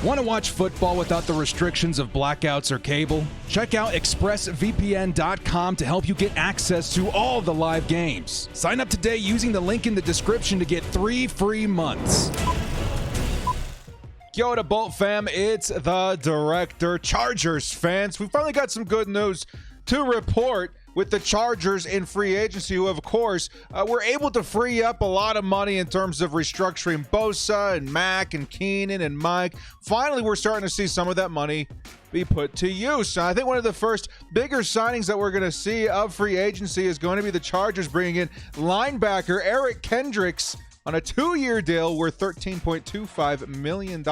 Want to watch football without the restrictions of blackouts or cable? Check out expressvpn.com to help you get access to all the live games. Sign up today using the link in the description to get 3 free months. Yo to Bolt fam, it's the director. Chargers fans, we finally got some good news to report with the Chargers in free agency, who of course were able to free up a lot of money in terms of restructuring Bosa and Mac and Keenan and Mike. Finally, we're starting to see some of that money be put to use. I think one of the first bigger signings that we're going to see of free agency is going to be the Chargers bringing in linebacker Eric Kendricks on a 2-year deal worth $13.25 million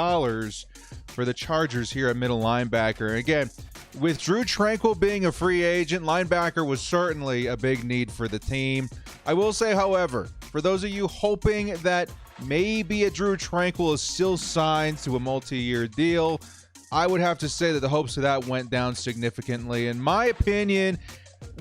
for the Chargers here at middle linebacker. Again, with Drew Tranquill being a free agent, linebacker was certainly a big need for the team. I will say, however, for those of you hoping that maybe a Drew Tranquill is still signed to a multi-year deal, I would have to say that the hopes of that went down significantly. In my opinion,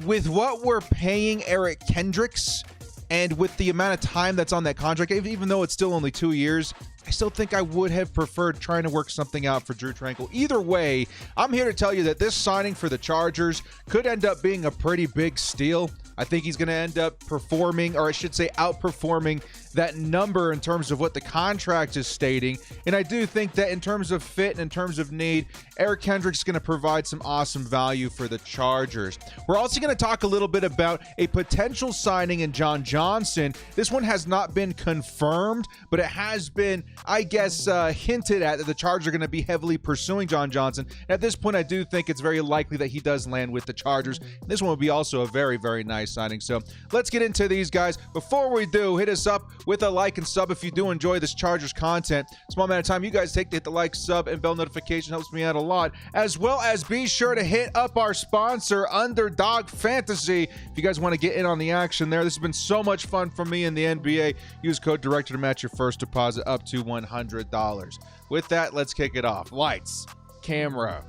with what we're paying Eric Kendricks and with the amount of time that's on that contract, even though it's still only 2 years, I still think I would have preferred trying to work something out for Drew Tranquill. Either way, I'm here to tell you that this signing for the Chargers could end up being a pretty big steal. I think he's going to end up performing, or I should say outperforming, that number in terms of what the contract is stating. And I do think that in terms of fit and in terms of need, Eric Kendricks is going to provide some awesome value for the Chargers. We're also going to talk a little bit about a potential signing in John Johnson. This one has not been confirmed, but it has been, I guess, hinted at that the Chargers are going to be heavily pursuing John Johnson. And at this point, I do think it's very likely that he does land with the Chargers. This one will be also a very, very nice signing. So let's get into these guys. Before we do, hit us up with a like and sub if you do enjoy this Chargers content. Small amount of time you guys take to hit the like, sub, and bell notification helps me out a lot. As well as be sure to hit up our sponsor, Underdog Fantasy, if you guys want to get in on the action there. This has been so much fun for me in the NBA. Use code DIRECTOR to match your first deposit up to $100. With that, let's kick it off. Lights, camera,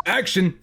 action.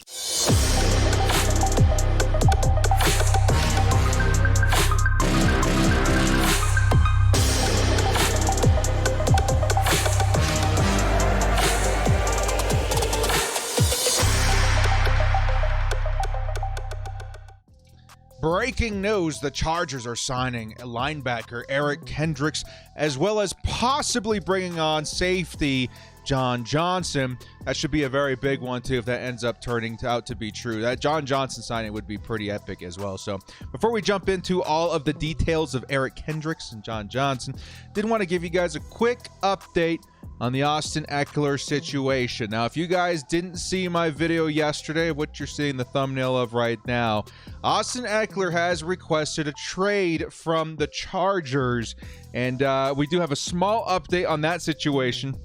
Breaking news, the Chargers are signing a linebacker Eric Kendricks, as well as possibly bringing on safety John Johnson. That should be a very big one, too, if that ends up turning out to be true. That John Johnson signing would be pretty epic as well. So before we jump into all of the details of Eric Kendricks and John Johnson, did want to give you guys a quick update on the Austin Ekeler situation. Now, if you guys didn't see my video yesterday, what you're seeing the thumbnail of right now, Austin Ekeler has requested a trade from the Chargers, and we do have a small update on that situation.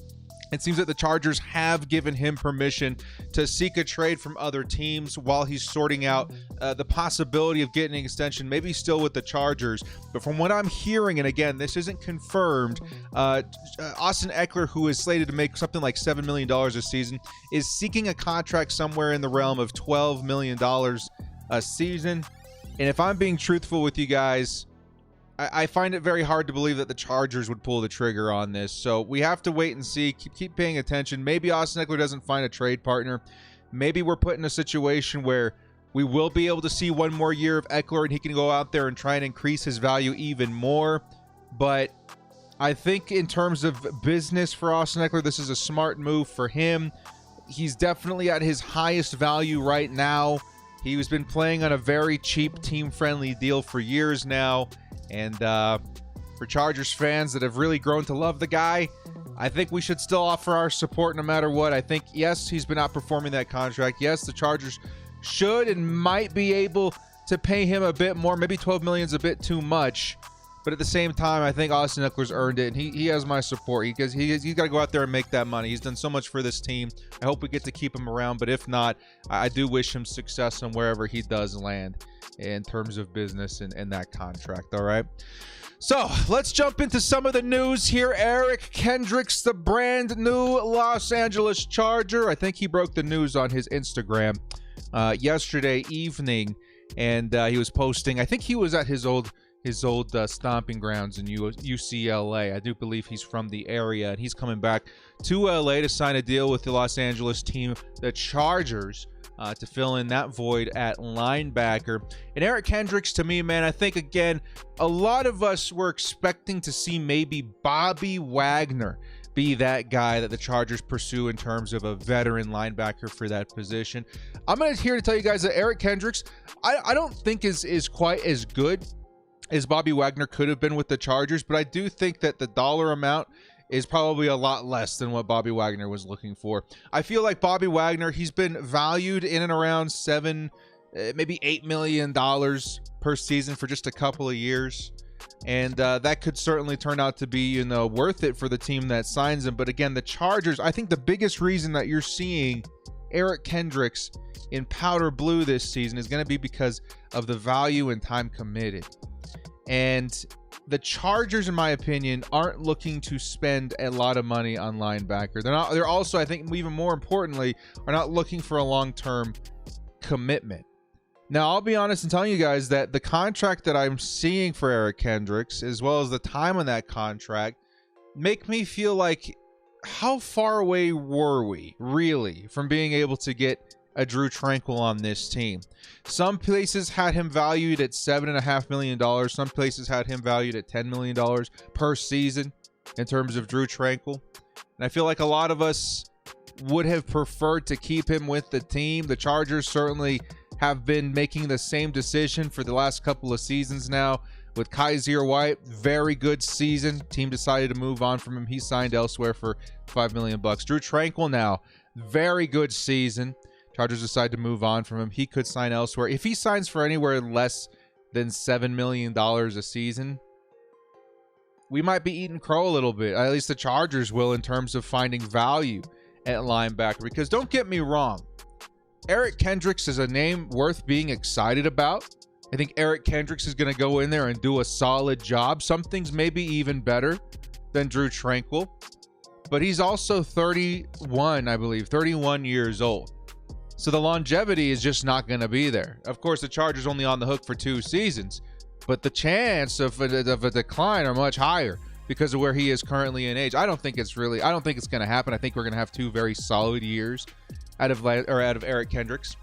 It seems that the Chargers have given him permission to seek a trade from other teams while he's sorting out the possibility of getting an extension, maybe still with the Chargers. But from what I'm hearing, and again, this isn't confirmed, Austin Ekeler, who is slated to make something like $7 million a season, is seeking a contract somewhere in the realm of $12 million a season. And if I'm being truthful with you guys, I find it very hard to believe that the Chargers would pull the trigger on this. So we have to wait and see. Keep paying attention. Maybe Austin Ekeler doesn't find a trade partner. Maybe we're put in a situation where we will be able to see one more year of Ekeler and he can go out there and try and increase his value even more. But I think in terms of business for Austin Ekeler, this is a smart move for him. He's definitely at his highest value right now. He's been playing on a very cheap, team-friendly deal for years now. And for Chargers fans that have really grown to love the guy, I think we should still offer our support no matter what. I think, yes, he's been outperforming that contract. Yes, the Chargers should and might be able to pay him a bit more. Maybe $12 million is a bit too much. But at the same time, I think Austin Ekeler's earned it, and he has my support because he's got to go out there and make that money. He's done so much for this team. I hope we get to keep him around, but if not, I do wish him success on wherever he does land in terms of business and that contract, all right? So let's jump into some of the news here. Eric Kendricks, the brand new Los Angeles Charger. I think he broke the news on his Instagram yesterday evening, and he was posting, I think he was at his old his old stomping grounds in UCLA. I do believe he's from the area, and he's coming back to LA to sign a deal with the Los Angeles team, the Chargers, to fill in that void at linebacker. And Eric Kendricks, to me, man, I think, again, a lot of us were expecting to see maybe Bobby Wagner be that guy that the Chargers pursue in terms of a veteran linebacker for that position. I'm here to tell you guys that Eric Kendricks, I don't think is quite as good as Bobby Wagner could have been with the Chargers, but I do think that the dollar amount is probably a lot less than what Bobby Wagner was looking for. I feel like Bobby Wagner, he's been valued in and around $7, maybe $8 million per season for just a couple of years. And that could certainly turn out to be, worth it for the team that signs him. But again, the Chargers, I think the biggest reason that you're seeing Eric Kendricks in powder blue this season is going to be because of the value and time committed. And the Chargers, in my opinion, aren't looking to spend a lot of money on linebacker. They're also, I think, even more importantly, are not looking for a long-term commitment. Now, I'll be honest in telling you guys that the contract that I'm seeing for Eric Kendricks, as well as the time on that contract, make me feel like, how far away were we, really, from being able to get a Drew Tranquill on this team? Some places had him valued at $7.5 million. Some places had him valued at $10 million per season in terms of Drew Tranquill. And I feel like a lot of us would have preferred to keep him with the team. The Chargers certainly have been making the same decision for the last couple of seasons now. With Kaiser White, very good season. Team decided to move on from him. He signed elsewhere for $5 million. Drew Tranquill now, very good season. Chargers decide to move on from him. He could sign elsewhere. If he signs for anywhere less than $7 million a season, we might be eating crow a little bit. At least the Chargers will, in terms of finding value at linebacker. Because don't get me wrong, Eric Kendricks is a name worth being excited about. I think Eric Kendricks is going to go in there and do a solid job. Some things maybe even better than Drew Tranquill. But he's also 31, I believe, 31 years old. So the longevity is just not going to be there. Of course, the Chargers only on the hook for 2 seasons, but the chance of a decline are much higher because of where he is currently in age. I don't think it's going to happen. I think we're going to have 2 very solid years out of Eric Kendricks.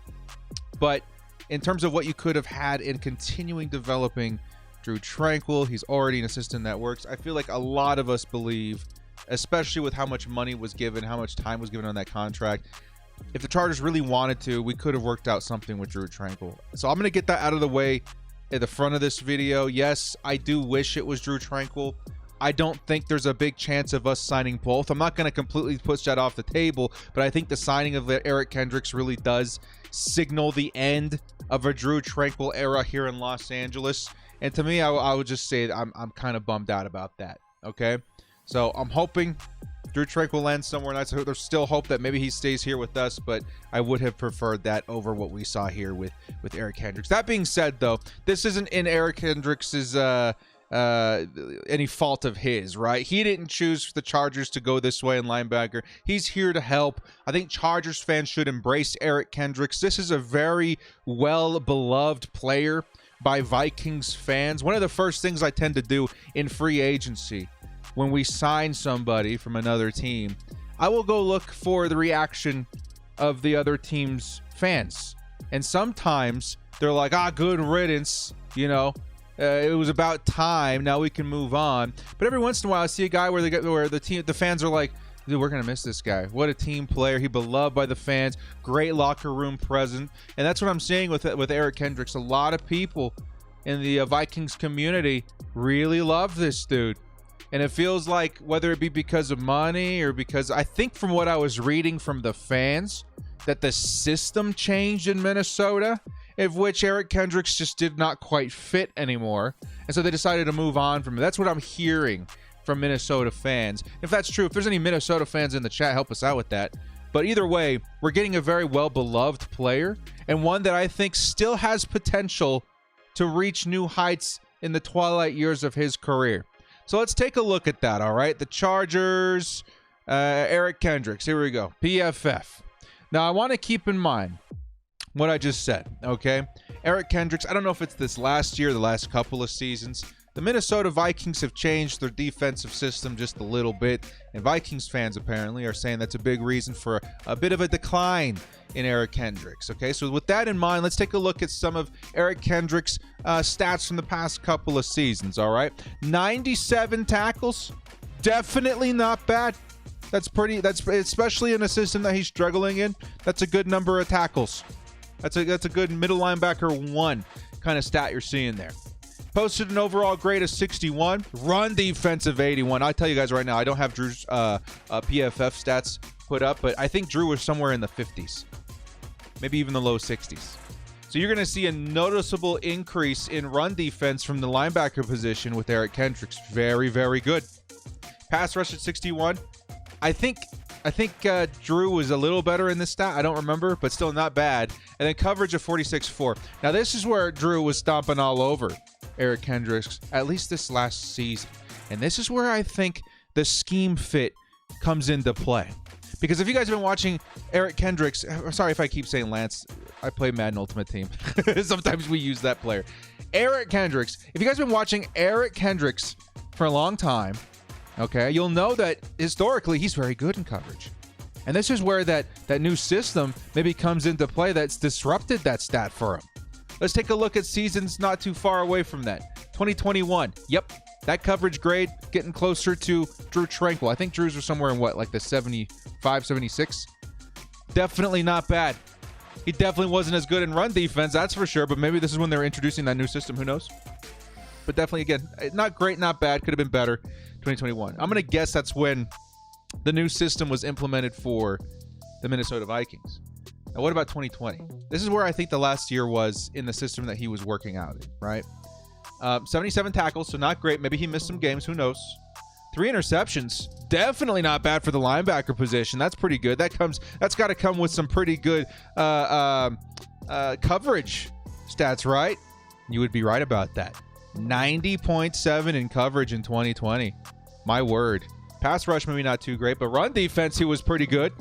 But in terms of what you could have had in continuing developing Drew Tranquill, he's already an assistant that works. I feel like a lot of us believe, especially with how much money was given, how much time was given on that contract, if the Chargers really wanted to, we could have worked out something with Drew Tranquill. So I'm going to get that out of the way at the front of this video. Yes, I do wish it was Drew Tranquill. I don't think there's a big chance of us signing both. I'm not going to completely push that off the table, but I think the signing of Eric Kendricks really does signal the end of a Drew Tranquill era here in Los Angeles. And to me, I would just say that I'm kind of bummed out about that. Okay, so I'm hoping Drew Tranquill lands somewhere nice. There's still hope that maybe he stays here with us, but I would have preferred that over what we saw here with Eric Kendricks. That being said, though, this isn't in Eric Kendricks' any fault of his, right? He didn't choose the Chargers to go this way in linebacker. He's here to help. I think Chargers fans should embrace Eric Kendricks. This is a very well-beloved player by Vikings fans. One of the first things I tend to do in free agency when we sign somebody from another team, I will go look for the reaction of the other team's fans. And sometimes they're like, good riddance, it was about time. Now we can move on. But every once in a while, I see a guy where the fans are like, dude, we're gonna miss this guy. What a team player. He beloved by the fans. Great locker room presence. And that's what I'm seeing with Eric Kendricks. A lot of people in the Vikings community really love this dude. And it feels like, whether it be because of money or because, I think from what I was reading from the fans, that the system changed in Minnesota, of which Eric Kendricks just did not quite fit anymore. And so they decided to move on from it. That's what I'm hearing from Minnesota fans. If that's true, if there's any Minnesota fans in the chat, help us out with that. But either way, we're getting a very well-beloved player, and one that I think still has potential to reach new heights in the twilight years of his career. So let's take a look at that, all right? The Chargers, Eric Kendricks. Here we go. PFF. Now, I want to keep in mind, what I just said, okay? Eric Kendricks, I don't know if it's this last year, the last couple of seasons. The Minnesota Vikings have changed their defensive system just a little bit, and Vikings fans apparently are saying that's a big reason for a bit of a decline in Eric Kendricks. Okay, so with that in mind, let's take a look at some of Eric Kendricks' stats from the past couple of seasons, all right? 97 tackles, definitely not bad. That's especially in a system that he's struggling in, that's a good number of tackles. That's a good middle linebacker 1 kind of stat you're seeing there. Posted an overall grade of 61, run defense of 81. I tell you guys right now, I don't have Drew's PFF stats put up, but I think Drew was somewhere in the 50s, maybe even the low 60s. So you're going to see a noticeable increase in run defense from the linebacker position with Eric Kendricks. Very, very good. Pass rush at 61. I think Drew was a little better in this stat. I don't remember, but still not bad. And then coverage of 46.4. Now this is where Drew was stomping all over Eric Kendricks, at least this last season. And this is where I think the scheme fit comes into play. Because if you guys have been watching Eric Kendricks, sorry if I keep saying Lance, I play Madden Ultimate Team. Sometimes we use that player. Eric Kendricks, if you guys have been watching Eric Kendricks for a long time, okay, you'll know that historically he's very good in coverage. And this is where that new system maybe comes into play that's disrupted that stat for him. Let's take a look at seasons not too far away from that. 2021. Yep, that coverage grade getting closer to Drew Tranquil. I think Drew's was somewhere in what, like the 75, 76? Definitely not bad. He definitely wasn't as good in run defense, that's for sure, but maybe this is when they're introducing that new system. Who knows? But definitely, again, not great, not bad. Could have been better. 2021. I'm going to guess that's when the new system was implemented for the Minnesota Vikings. Now, what about 2020? This is where I think the last year was in the system that he was working out in, right? 77 tackles, so not great. Maybe he missed some games. Who knows? 3 interceptions. Definitely not bad for the linebacker position. That's pretty good. That's got to come with some pretty good coverage stats, right? You would be right about that. 90.7 in coverage in 2020. My word. Pass rush maybe not too great, but run defense he was pretty good.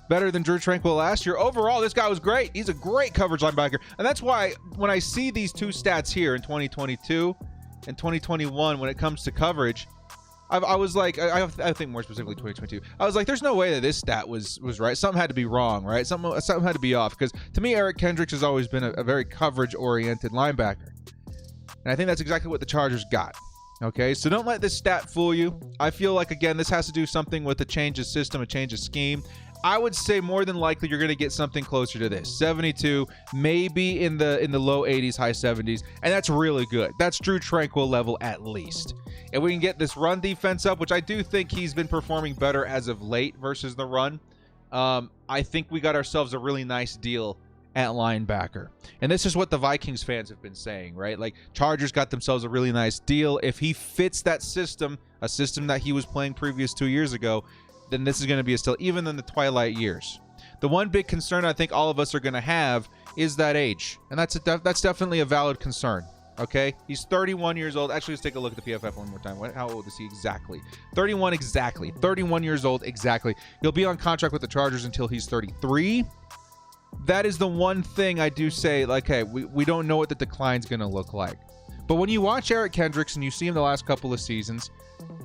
Better than Drew Tranquil last year. Overall, this guy was great. He's a great coverage linebacker. And that's why when I see these two stats here in 2022 and 2021 when it comes to coverage, I was like, I think more specifically 2022. I was like, there's no way that this stat was right. Something had to be wrong, right? Something had to be off. Because to me, Eric Kendricks has always been a very coverage-oriented linebacker. And I think that's exactly what the Chargers got. Okay, so don't let this stat fool you. I feel like, again, this has to do something with a change of system, a change of scheme. I would say more than likely you're going to get something closer to this. 72, maybe in the low 80s, high 70s, and that's really good. That's Drew Tranquil level at least. And we can get this run defense up, which I do think he's been performing better as of late versus the run. I think we got ourselves a really nice deal at linebacker. And this is what the Vikings fans have been saying, right? Like, Chargers got themselves a really nice deal. If he fits that system, a system that he was playing previous 2 years ago, then this is going to be a steal, even in the twilight years. The one big concern I think all of us are going to have is that age. And that's definitely a valid concern, okay? He's 31 years old. Actually, let's take a look at the PFF one more time. How old is he exactly? 31 exactly. 31 years old exactly. He'll be on contract with the Chargers until he's 33. That is the one thing I do say, like, hey, we don't know what the decline's going to look like. But when you watch Eric Kendricks and you see him the last couple of seasons,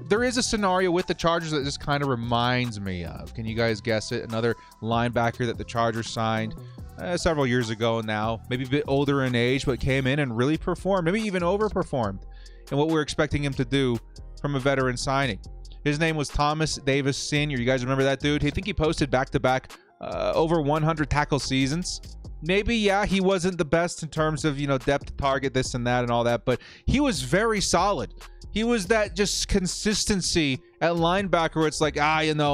there is a scenario with the Chargers that just kind of reminds me of. Can you guys guess it? Another linebacker that the Chargers signed several years ago now, maybe a bit older in age, but came in and really performed, maybe even overperformed in what we're expecting him to do from a veteran signing. His name was Thomas Davis Sr. You guys remember that dude? I think he posted back-to-back over 100 tackle seasons. Maybe, yeah, he wasn't the best in terms of, depth target, this and that and all that, but he was very solid. He was that just consistency at linebacker where it's like,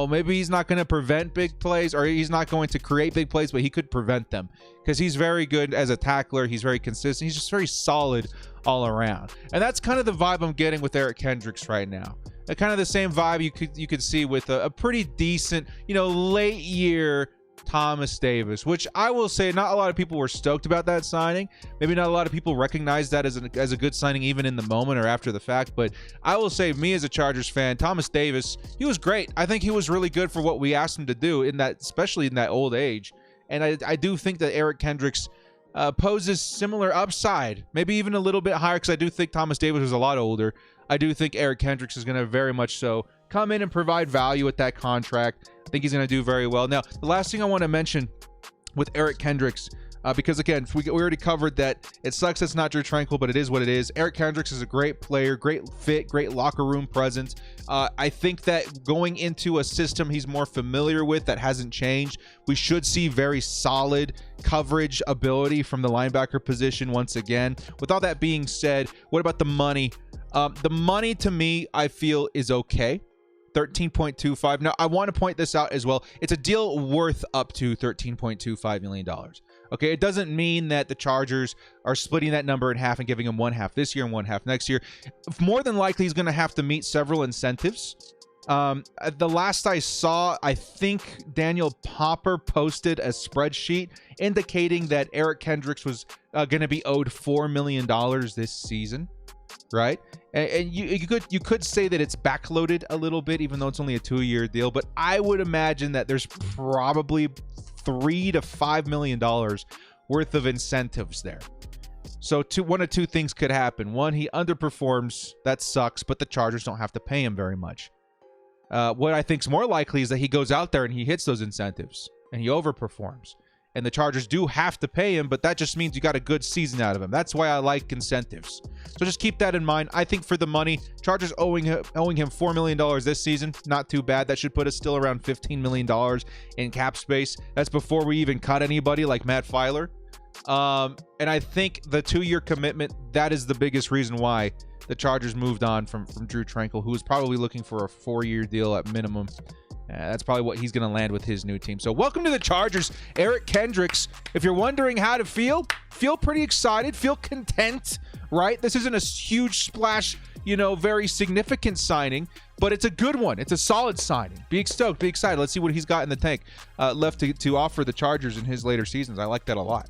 maybe he's not going to prevent big plays or he's not going to create big plays, but he could prevent them because he's very good as a tackler. He's very consistent. He's just very solid all around. And that's kind of the vibe I'm getting with Eric Kendricks right now. Kind of the same vibe you could see with a pretty decent, late year Thomas Davis, which I will say not a lot of people were stoked about that signing. Maybe not a lot of people recognize that as a good signing even in the moment or after the fact, but I will say, me as a Chargers fan, Thomas Davis, he was great. I think he was really good for what we asked him to do, especially in that old age. And I do think that Eric Kendricks poses similar upside, maybe even a little bit higher, because I do think Thomas Davis is a lot older. I do think Eric Kendricks is going to very much so come in and provide value at that contract. I think he's going to do very well. Now, the last thing I want to mention with Eric Kendricks, because again, we already covered that it sucks it's not Drew Tranquill, but it is what it is. Eric Kendricks is a great player, great fit, great locker room presence. I think that going into a system he's more familiar with that hasn't changed, we should see very solid coverage ability from the linebacker position once again. With all that being said, what about the money? The money to me, I feel, is okay. 13.25. Now, I want to point this out as well. It's a deal worth up to $13.25 million. Okay, it doesn't mean that the Chargers are splitting that number in half and giving him one half this year and one half next year. More than likely, he's going to have to meet several incentives. The last I saw, I think Daniel Popper posted a spreadsheet indicating that Eric Kendricks was going to be owed $4 million this season. Right, and you could say that it's backloaded a little bit, even though it's only a 2-year deal. But I would imagine that there's probably $3 to $5 million worth of incentives there. So one of two things could happen. One, he underperforms. That sucks, but the Chargers don't have to pay him very much. What I think is more likely is that he goes out there and he hits those incentives and he overperforms. And the Chargers do have to pay him, but that just means you got a good season out of him. That's why I like incentives. So just keep that in mind. I think for the money, Chargers owing him $4 million this season, not too bad. That should put us still around $15 million in cap space. That's before we even cut anybody like Matt Filer. And I think the 2-year commitment, that is the biggest reason why the Chargers moved on from Drew Tranquill, who was probably looking for a 4-year deal at minimum. That's probably what he's going to land with his new team. So welcome to the Chargers, Eric Kendricks. If you're wondering how to feel pretty excited, feel content, right? This isn't a huge splash, very significant signing, but it's a good one. It's a solid signing. Be stoked, be excited. Let's see what he's got in the tank left to offer the Chargers in his later seasons. I like that a lot.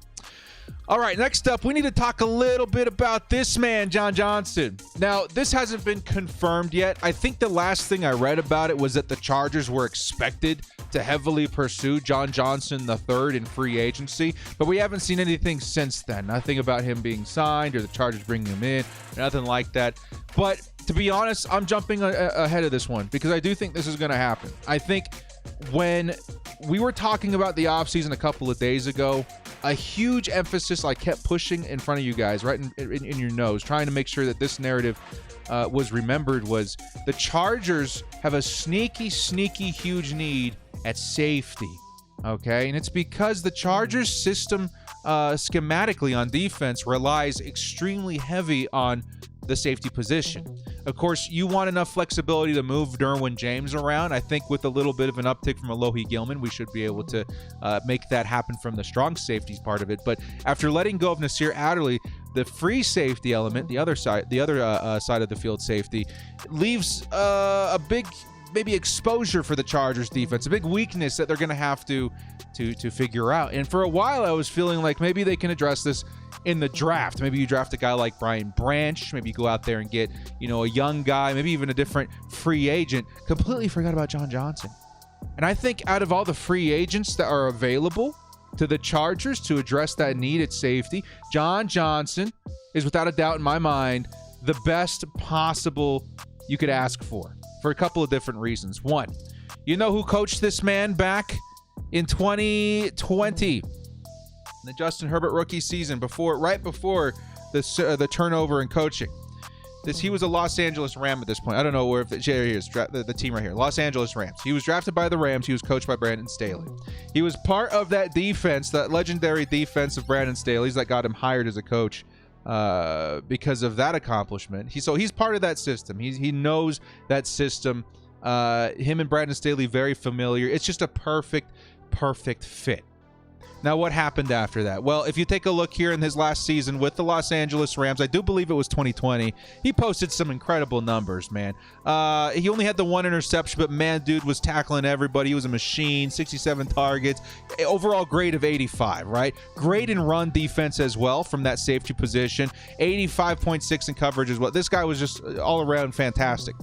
All right, next up, we need to talk a little bit about this man, John Johnson. Now, this hasn't been confirmed yet. I think the last thing I read about it was that the Chargers were expected to heavily pursue John Johnson III in free agency, but we haven't seen anything since then. Nothing about him being signed or the Chargers bringing him in, nothing like that. But to be honest, I'm jumping ahead of this one because I do think this is going to happen. I think when we were talking about the offseason a couple of days ago, a huge emphasis I kept pushing in front of you guys, right in your nose, trying to make sure that this narrative was remembered, was the Chargers have a sneaky, huge need at safety. Okay, and it's because the Chargers system schematically on defense relies extremely heavy on the safety position. Of course, you want enough flexibility to move Derwin James around. I think with a little bit of an uptick from Alohi Gilman, we should be able to make that happen from the strong safeties part of it. But after letting go of Nasir Adderley, the free safety element, the other side of the field safety, leaves a big maybe exposure for the Chargers defense, a big weakness that they're going to have to figure out. And for a while, I was feeling like maybe they can address this in the draft. Maybe you draft a guy like Brian Branch. Maybe you go out there and get, a young guy, maybe even a different free agent. Completely forgot about John Johnson. And I think out of all the free agents that are available to the Chargers to address that need at safety, John Johnson is without a doubt in my mind the best possible you could ask for a couple of different reasons. One, you know who coached this man back in 2020, the Justin Herbert rookie season, right before the turnover in coaching. He was a Los Angeles Ram at this point. I don't know where the team right here, Los Angeles Rams. He was drafted by the Rams. He was coached by Brandon Staley. He was part of that defense, that legendary defense of Brandon Staley's that got him hired as a coach because of that accomplishment. He's part of that system. He knows that system. Him and Brandon Staley very familiar. It's just a perfect fit. Now, what happened after that? Well, if you take a look here in his last season with the Los Angeles Rams, I do believe it was 2020, he posted some incredible numbers, man. He only had the one interception, but man, dude was tackling everybody. He was a machine, 67 targets, overall grade of 85, right? Great in run defense as well from that safety position, 85.6 in coverage as well. This guy was just all around fantastic.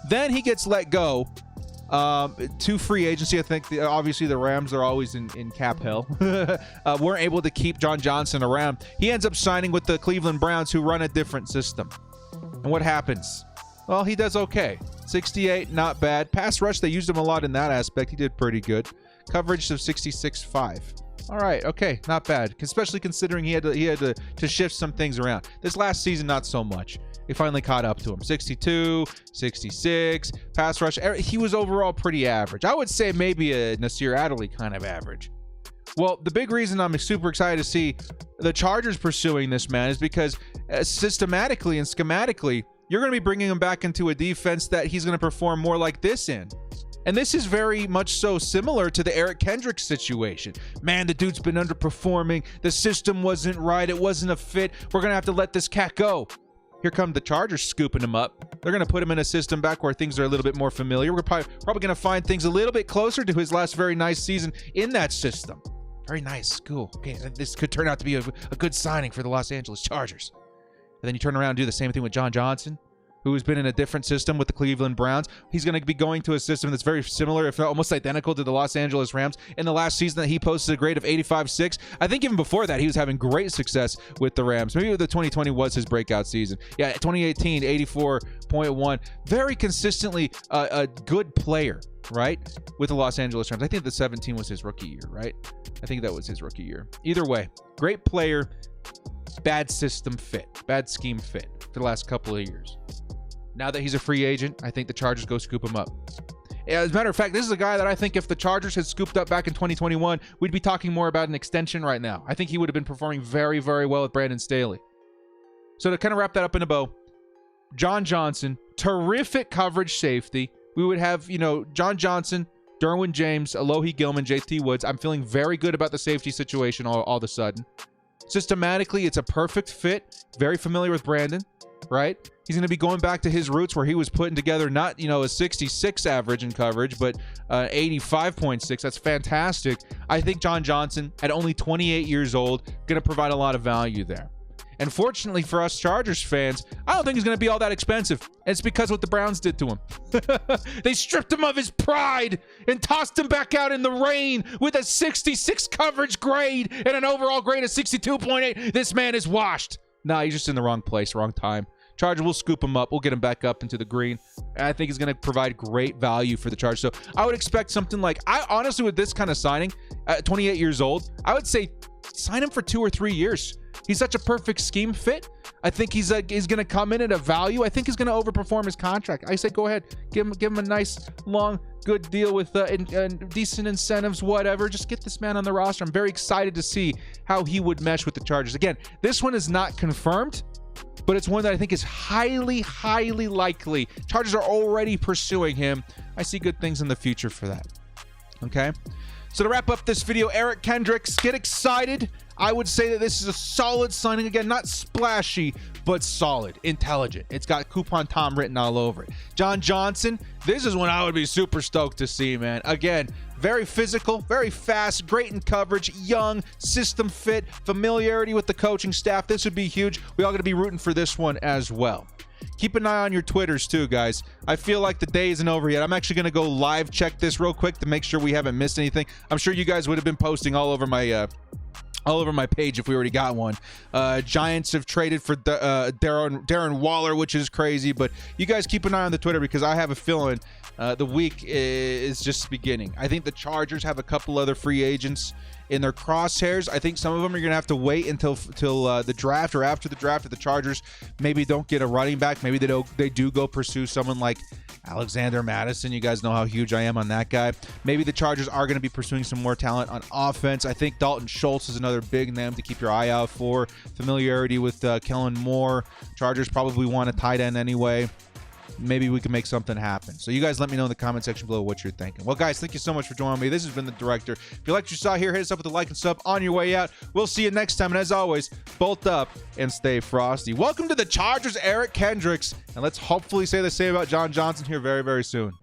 Then he gets let go To free agency, I think obviously the Rams are always in cap hell. Weren't able to keep John Johnson around. He ends up signing with the Cleveland Browns, who run a different system. And what happens? Well, he does okay. 68, not bad. Pass rush, they used him a lot in that aspect. He did pretty good. Coverage of 66.5. All right, okay, not bad, especially considering he had to shift some things around. This last season, not so much. He finally caught up to him. 62, 66, pass rush. He was overall pretty average. I would say maybe a Nasir Adderley kind of average. Well, the big reason I'm super excited to see the Chargers pursuing this man is because systematically and schematically, you're going to be bringing him back into a defense that he's going to perform more like this in. And this is very much so similar to the Eric Kendricks situation. Man, the dude's been underperforming. The system wasn't right. It wasn't a fit. We're going to have to let this cat go. Here come the Chargers scooping him up. They're going to put him in a system back where things are a little bit more familiar. We're probably going to find things a little bit closer to his last very nice season in that system. Very nice. Cool. Okay, this could turn out to be a good signing for the Los Angeles Chargers. And then you turn around and do the same thing with John Johnson, who's been in a different system with the Cleveland Browns. He's going to be going to a system that's very similar, if not almost identical, to the Los Angeles Rams. In the last season that he posted a grade of 85.6. I think even before that, he was having great success with the Rams. Maybe the 2020 was his breakout season. Yeah, 2018, 84.1. Very consistently a good player, right, with the Los Angeles Rams. I think the 17 was his rookie year, right? I think that was his rookie year. Either way, great player, bad system fit, bad scheme fit for the last couple of years. Now that he's a free agent, I think the Chargers go scoop him up. As a matter of fact, this is a guy that I think if the Chargers had scooped up back in 2021, we'd be talking more about an extension right now. I think he would have been performing very, very well with Brandon Staley. So to kind of wrap that up in a bow, John Johnson, terrific coverage safety. We would have, John Johnson, Derwin James, Alohi Gilman, JT Woods. I'm feeling very good about the safety situation all of a sudden. Systematically, it's a perfect fit. Very familiar with Brandon, right? He's going to be going back to his roots where he was putting together not, a 66 average in coverage, but 85.6. That's fantastic. I think John Johnson, at only 28 years old, going to provide a lot of value there. And fortunately for us Chargers fans, I don't think he's going to be all that expensive. And it's because what the Browns did to him. They stripped him of his pride and tossed him back out in the rain with a 66 coverage grade and an overall grade of 62.8. This man is washed. Nah, he's just in the wrong place, wrong time. Chargers will scoop him up. We'll get him back up into the green. And I think he's going to provide great value for the Chargers. So I would expect something like, honestly, with this kind of signing, at 28 years old, I would say sign him for 2 or 3 years. He's such a perfect scheme fit. I think he's going to come in at a value. I think he's going to overperform his contract. I say go ahead. Give him a nice, long, good deal with decent incentives, whatever. Just get this man on the roster. I'm very excited to see how he would mesh with the Chargers. Again, this one is not confirmed, but it's one that I think is highly, highly likely. Chargers are already pursuing him. I see good things in the future for that. Okay? So to wrap up this video, Eric Kendricks, get excited. I would say that this is a solid signing. Again, not splashy, but solid, intelligent. It's got Coupon Tom written all over it. John Johnson, this is one I would be super stoked to see, man. Again, very physical, very fast, great in coverage, young, system fit, familiarity with the coaching staff. This would be huge. We all got to be rooting for this one as well. Keep an eye on your Twitters too, guys. I feel like the day isn't over yet. I'm actually going to go live check this real quick to make sure we haven't missed anything. I'm sure you guys would have been posting all over my page if we already got one. Giants have traded for Darren Waller, which is crazy, but you guys keep an eye on the Twitter because I have a feeling the week is just beginning. I think the Chargers have a couple other free agents in their crosshairs. I think some of them are going to have to wait until the draft or after the draft if the Chargers maybe don't get a running back. Maybe they do go pursue someone like Alexander Madison. You guys know how huge I am on that guy. Maybe the Chargers are going to be pursuing some more talent on offense. I think Dalton Schultz is another big name to keep your eye out for. Familiarity with Kellen Moore. Chargers probably want a tight end anyway. Maybe we can make something happen. So you guys let me know in the comment section below what you're thinking. Well, guys, thank you so much for joining me. This has been The Director. If you liked what you saw here, hit us up with a like and sub on your way out. We'll see you next time. And as always, bolt up and stay frosty. Welcome to the Chargers, Eric Kendricks. And let's hopefully say the same about John Johnson here very, very soon.